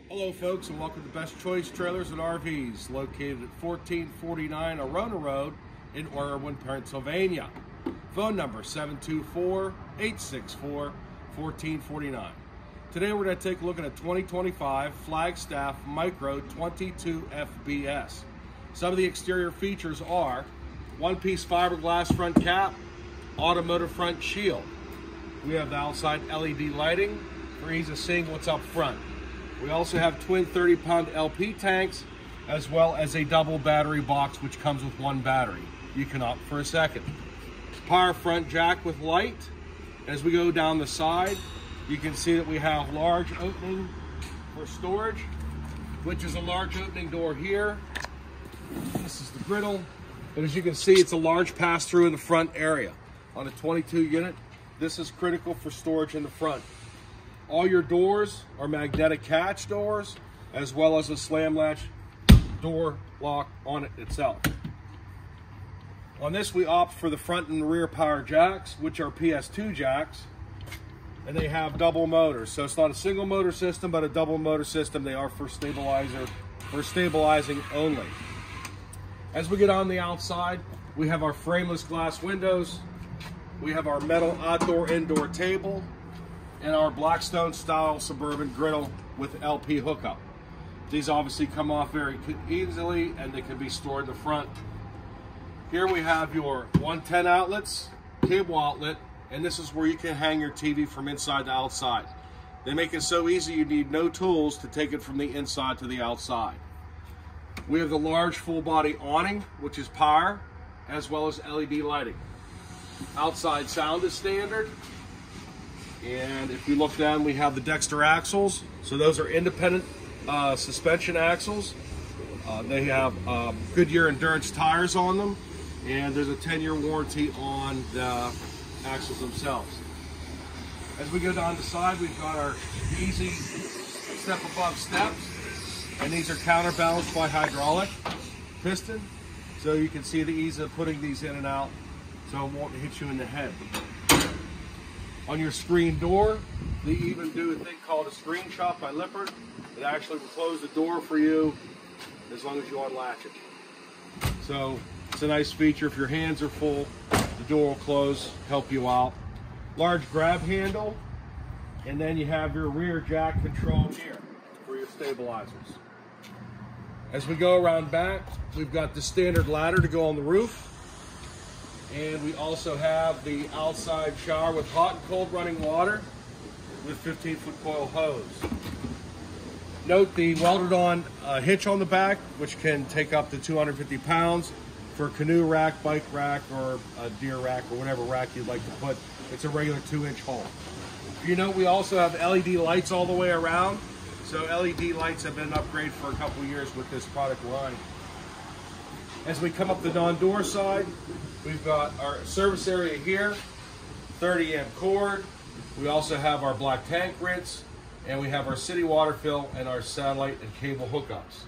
Hello folks, and welcome to Best Choice Trailers and RVs, located at 1449 Arona Road in Irwin, Pennsylvania. Phone number 724-864-1449. Today we're going to take a look at a 2025 Flagstaff Micro 22 FBS. Some of the exterior features are one-piece fiberglass front cap, automotive front shield. We have the outside LED lighting for ease of seeing what's up front. We also have twin 30-pound LP tanks, as well as a double battery box, which comes with one battery. You can opt for a second. Power front jack with light. As we go down the side, you can see that we have large opening for storage, which is a large opening door here. This is the griddle, but as you can see, it's a large pass-through in the front area. On a 22 unit, this is critical for storage in the front. All your doors are magnetic catch doors, as well as a slam latch door lock on it itself. On this, we opt for the front and rear power jacks, which are PS2 jacks, and they have double motors. So it's not a single motor system, but a double motor system. They are for stabilizing only. As we get on the outside, we have our frameless glass windows. We have our metal outdoor-indoor table, and our Blackstone style Suburban griddle with LP hookup. These obviously come off very easily, and they can be stored in the front. Here we have your 110 outlets, cable outlet, and this is where you can hang your TV from inside to outside. They make it so easy you need no tools to take it from the inside to the outside. We have the large full body awning, which is power, as well as LED lighting. Outside sound is standard. And if you look down, we have the Dexter axles. So those are independent suspension axles. They have Goodyear endurance tires on them, and there's a 10-year warranty on the axles themselves. As we go down the side, we've got our easy step above steps, and these are counterbalanced by hydraulic piston, so you can see the ease of putting these in and out, so it won't hit you in the head. On your screen door, they even do a thing called a screen shop by Lippert. It actually will close the door for you as long as you unlatch it. So it's a nice feature. If your hands are full, the door will close, help you out. Large grab handle, and then you have your rear jack control here for your stabilizers. As we go around back, we've got the standard ladder to go on the roof. And we also have the outside shower with hot and cold running water with 15-foot coil hose. Note the welded on hitch on the back, which can take up to 250 pounds for a canoe rack, bike rack, or a deer rack, or whatever rack you'd like to put. It's a regular 2-inch hole. You know, we also have LED lights all the way around. So LED lights have been an upgrade for a couple of years with this product line. As we come up the non-door side, we've got our service area here, 30 amp cord. We also have our black tank rinse, and we have our city water fill and our satellite and cable hookups.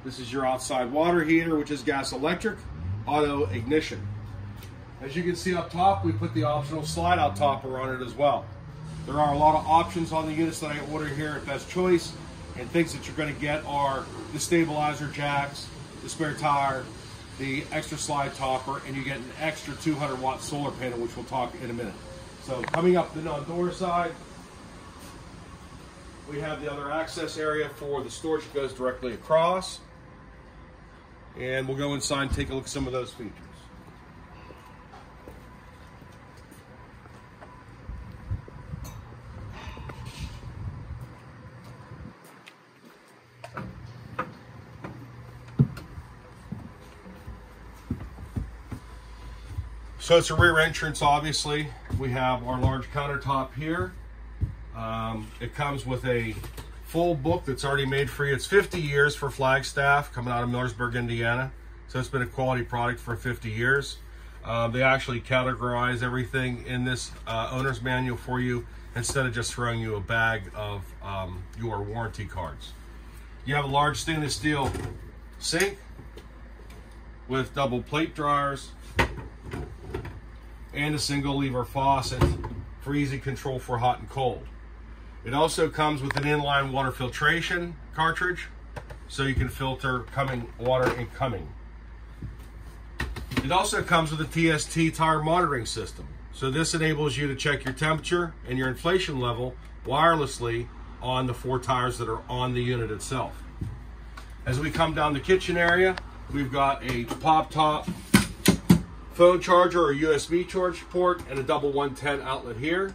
This is your outside water heater, which is gas electric, auto ignition. As you can see up top, we put the optional slide out topper on it as well. There are a lot of options on the units that I order here at Best Choice, and things that you're going to get are the stabilizer jacks, the spare tire, the extra slide topper, and you get an extra 200-watt solar panel, which we'll talk in a minute. So coming up the non-door side, we have the other access area for the storage that goes directly across. And we'll go inside and take a look at some of those features. So it's a rear entrance, obviously. We have our large countertop here. It comes with a full book that's already made for you. It's 50 years for Flagstaff, coming out of Millersburg, Indiana. So it's been a quality product for 50 years. They actually categorize everything in this owner's manual for you instead of just throwing you a bag of your warranty cards. You have a large stainless steel sink with double plate dryers and a single lever faucet for easy control for hot and cold. It also comes with an inline water filtration cartridge, so you can filter coming water incoming. It also comes with a TST tire monitoring system. So this enables you to check your temperature and your inflation level wirelessly on the 4 tires that are on the unit itself. As we come down the kitchen area, we've got a pop-top phone charger or USB charge port and a double 110 outlet here.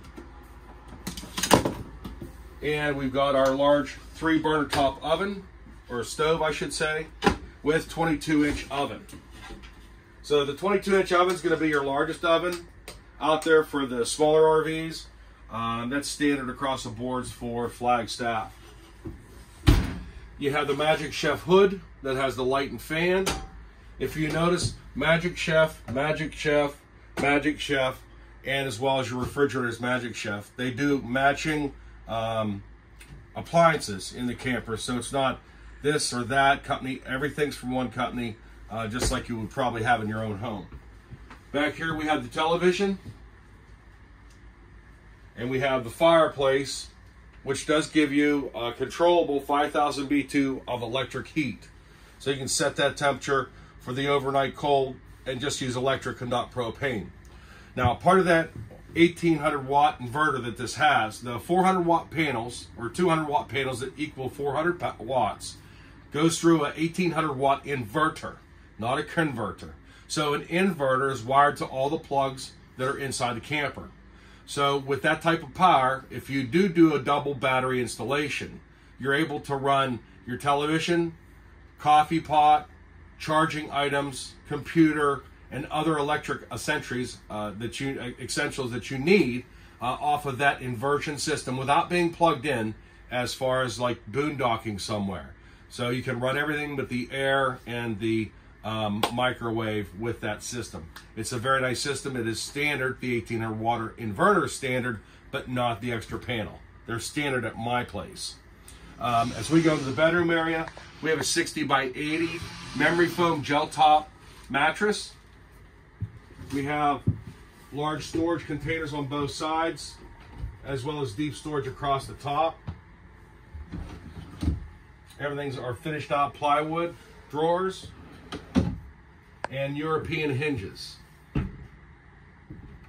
And we've got our large 3-burner top oven, or stove I should say, with 22-inch oven. So the 22-inch oven is going to be your largest oven out there for the smaller RVs. That's standard across the boards for Flagstaff. You have the Magic Chef hood that has the light and fan. If you notice, Magic Chef, Magic Chef, Magic Chef, and as well as your refrigerator's Magic Chef. They do matching appliances in the camper, so it's not this or that company. Everything's from one company, just like you would probably have in your own home. Back here we have the television, and we have the fireplace, which does give you a controllable 5000 B2 of electric heat. So you can set that temperature for the overnight cold and just use electric and not propane. Now, part of that 1800 watt inverter that this has, the 400 watt panels, or 200 watt panels that equal 400 watts, goes through a 1800 watt inverter, not a converter. So an inverter is wired to all the plugs that are inside the camper. So with that type of power, if you do a double battery installation, you're able to run your television, coffee pot, charging items, computer, and other electric essentials that you need off of that inversion system without being plugged in, as far as like boondocking somewhere. So you can run everything but the air and the microwave with that system. It's a very nice system. It is standard. The 1800 watt inverter is standard, but not the extra panel. They're standard at my place. As we go to the bedroom area, we have a 60 by 80 memory foam gel top mattress. We have large storage containers on both sides, as well as deep storage across the top. Everything's our finished out plywood drawers and European hinges.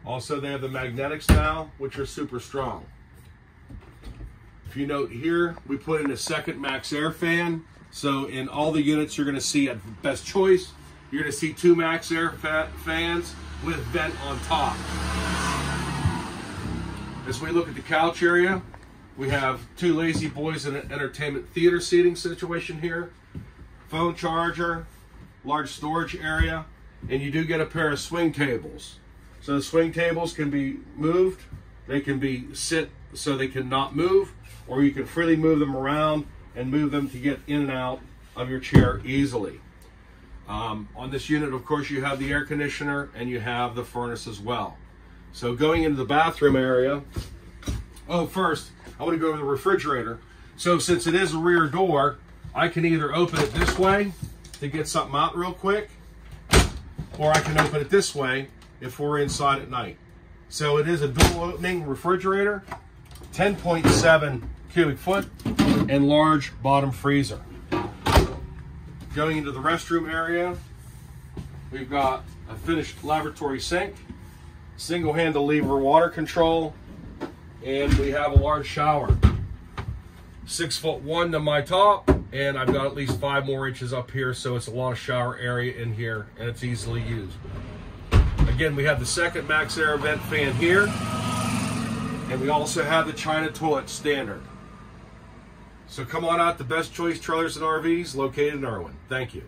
Also, they have the magnetics now, which are super strong. If you note here, we put in a second max air fan. So in all the units you're going to see at Best Choice, you're going to see 2 max air fans with vent on top. As we look at the couch area, we have 2 lazy boys in an entertainment theater seating situation here. Phone charger, large storage area, and you do get a pair of swing tables. So the swing tables can be moved. They can be sit so they cannot move, or you can freely move them around and move them to get in and out of your chair easily. On this unit, of course, you have the air conditioner and you have the furnace as well. So going into the bathroom area, first, I want to go over the refrigerator. So since it is a rear door, I can either open it this way to get something out real quick, or I can open it this way if we're inside at night. So it is a dual opening refrigerator, 10.7 cubic foot, and large bottom freezer. Going into the restroom area, we've got a finished lavatory sink, single handle lever water control, and we have a large shower. 6'1" to my top, and I've got at least 5 more inches up here, so it's a lot of shower area in here, and it's easily used. Again, we have the second max air vent fan here, and we also have the China toilet standard. So come on out to Best Choice Trailers and RVs, located in Irwin. Thank you.